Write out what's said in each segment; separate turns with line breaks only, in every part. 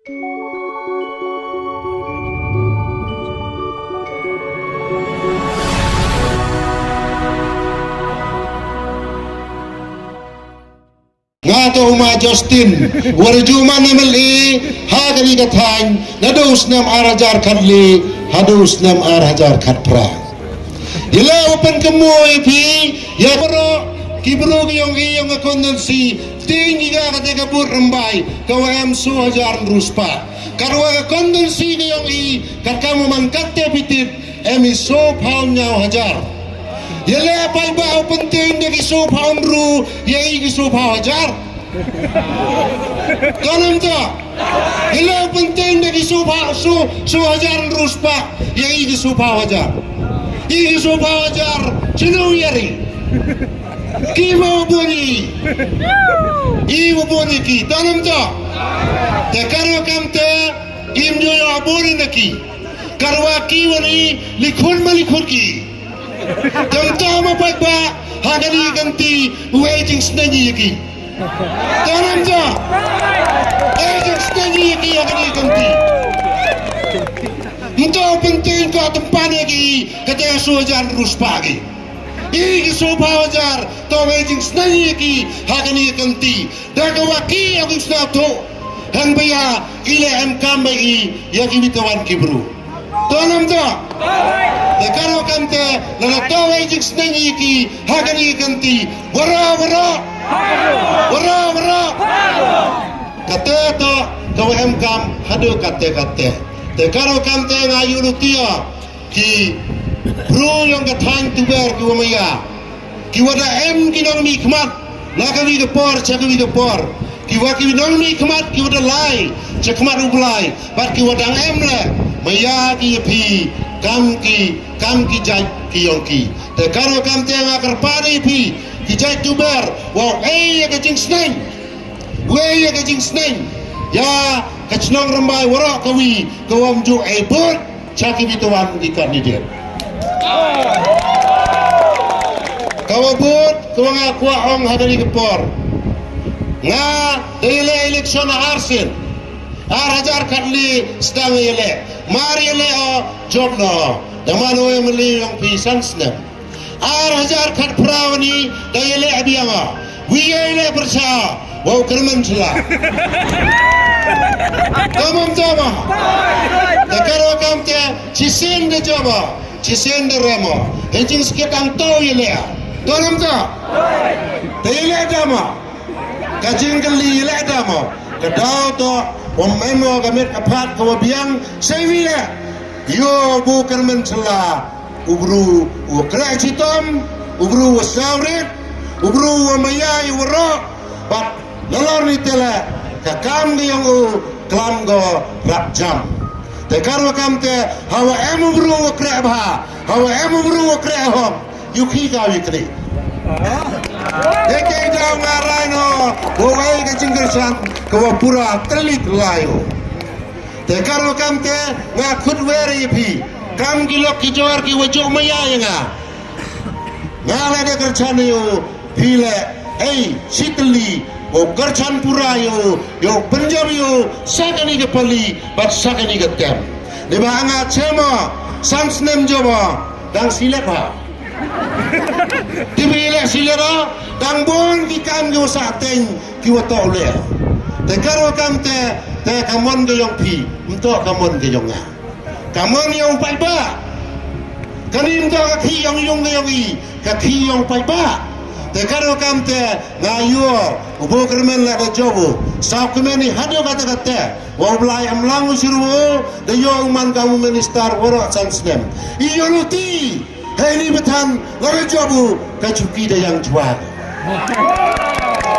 Nga to uma Justin warjuma namali hagani gatang nadus nam arajar kadli hadus nam arajar kadpra ila open kemoy pi ya bro kibro yung kondensi tinggi ga ketika bur rembai kawam suhajar ruspa karwa kondensi yung kamu mangkatte pitit emi so paunya hajar Yale palba penting dari sopan ru yang ini sopan hajar. Kanan tak? Yale penting dari sopan hajar ruspa yang ini sopan hajar. Ini sopan hajar cinu yari. Kimo bunyi. Ibu bunyi ki. Kanan tak? Tekaro kamte imjo yo abuni naki. Karwa ki wani likun malikun ki. Tama pagba hagani ganti waging snagi yaki. Tanam ja. Waging snagi yaki hagani ganti. Untuk penting ko tempat yaki kata suajar ruspagi. Igi sopawajar to waging snagi yaki hagani ganti. Dagawaki yaki snato. Hang baya ile am kambai yaki bitawan kibru. Tanam ja. Dekaro kante lalato wajik snengi ki hagani kanti wara kate to kawem kam hadu kate dekaro kante ngayulu tia ki bro yang katang tuber ki wamaya ki wada em ki nang mi khmat lakawi ke por chakawi ke por ki waki nang mi khmat ki wada lai chakmat ublai bat ki wadang em le maya ki pi kam ki jai ki yongki te karo kam te ngakar pari pi ki jai tuber wow ya ke jing sneng ya ke chnong rambai wara kawi kawam ju bot chaki bituan di kandidat kawabut kawanga kwa ong hadari kepor nga daily election arsin hajar kadli sedang ele mari ele job no damano emli yang pisan snap hajar kad prawani dayele abiyanga wiyele bersa wow kerman sela kamam jama takaro kamte cisen de jama cisen de remo hejing seketang tau yele tonam ta dayele jama kajing kali yele jama kadau to Memo kami kapat kawabiang saya yo bukan mencela ubru ukra citom ubru wasawrit ubru maya iwro bat lalor ni tela kakam yang klam go rapjam te karo kamte hawa emu ubru ukra bah hawa emu ubru ukra hom yuki ka wikri Deke daw ngarano buhay ka jinggersan kawapura telit layo te karo kamte nga kudweri pi kam gilok ki jawar ki wajok maya nga ngala de kerchan yo pile sitli o kerchan pura yo penjam yo sakani ke pali bat sakani ke tem de banga chema sansnem joba dang silepa Tibile silera dang bon ki kam yo sateng ki wato le te karo kamte te kamon ge yong pi untuk kamon ge yong nga kamon yong pai ba kanim to ka ki yong ge yong i ka ki yong pai ba te karo kamte ngayo ubo kermen la ko jobo sa kemeni hado kata kata wa blai amlang usiru de yo man kamu minister ora sansnem iyo luti Hei ni betan lari jobu kacuki dah yang jual.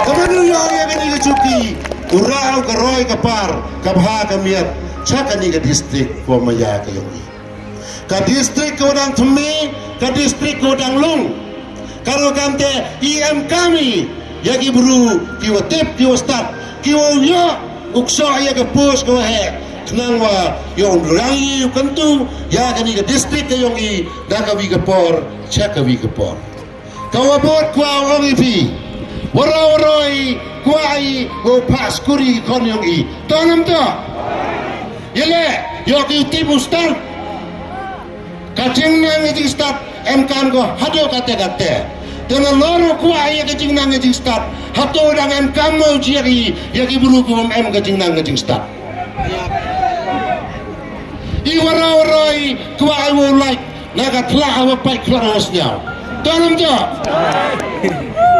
Kamu yo ya kini kacuki urau keroi kapar kabha kamiat cak ni ke distrik Pamaya kayoni. Ka distrik kodang Thumi, ka distrik kodang Long. Kalau kamte IM kami ya ki buru ki watip ki wastat ki yo uksa ya ke pos ko he. Tenang wa yung rangi kantu ya kani ke distrik ke yung i dakawi ke por chakawi ke por kawabot kwa ongi pi wara waroi kwa i go pas kuri kon yung i tonam to Yele, yo ki tipu start. Kacing nang ngejing start, MKM ko hado kate. Dengan loro kuah ya kacing nang ngejing start, hado dang MKM mau jiri, ya ki bulu ku kacing nang ngejing start. Iwara-warai kuah awo like, naga telah awa pai keluar wasnya. Tolong jo.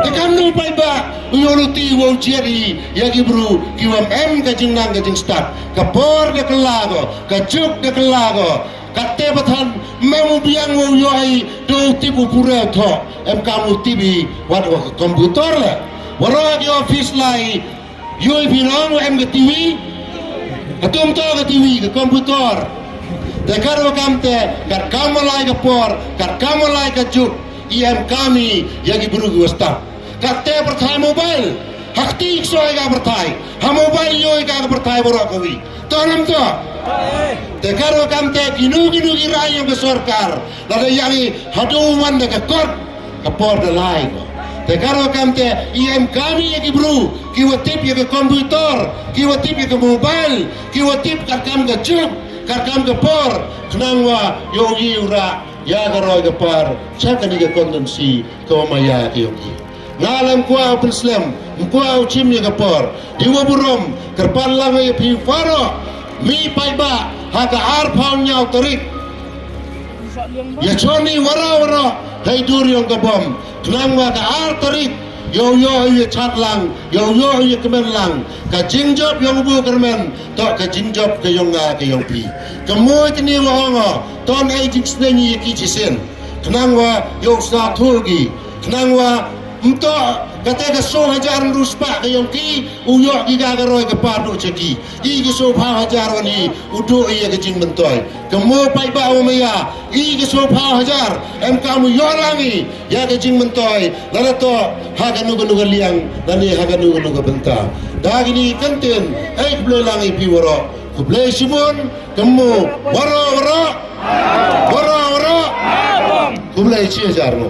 Tekan nu pai ba, uyoluti wo jiri, ya ki bulu kiwam kacing nang ngejing start. Kapor ke kelago, kajuk ke kelago. Kate batan memu biang wo yoi do tipu pura tho kamu tibi wat komputer le wara ki office lai yoi pinong ke TV atum to ke TV ke komputer de karo kamte kar kamalai ke por kar kamalai ke juk kami yagi buru gusta kate bertai mobile hakti soi ga bertai ha mobile yoi ga bertai wara kawi tonam to Tekaro kamte kinu kirai yang besorkar, lalu yang hadu man de kekor kapor de lai ko. Tekaro kamte kami yang ibru kiwatip yang ke komputer, kiwatip yang ke mobile, kiwatip karkam ke juk, karkam ke por, kenangwa yogi ura ya garoi ke par, cakani ke kondensi kau maya yogi. Ngalam kuah Islam, kuah cim yang ke por, diwa burom kerpan langai pifaro. Mi paiba haga arpau nyau terik ya choni wara hei duriong kabom kenang waga ar terik yo ye chatlang yo ye kemenlang ka jingjop yang bu kermen to ka jingjop ke yonga ke yongpi kemoy kini wahongo ton ei jiksneni ki jisen kenang wa yo sa turgi kenang wa Untuk kata ke 100 ruspak ke yang ki uyok ki gagaroi ke padu ceki i ke 100 ni udu iya ke jing mentoy kemo pai ba umaya i ke 100 kamu yorangi ya ke jing mentoy lala to haga nuga liang dani haga nuga benta dagini kenten blelangi piworo kublai sibun kemo waro kublai 1000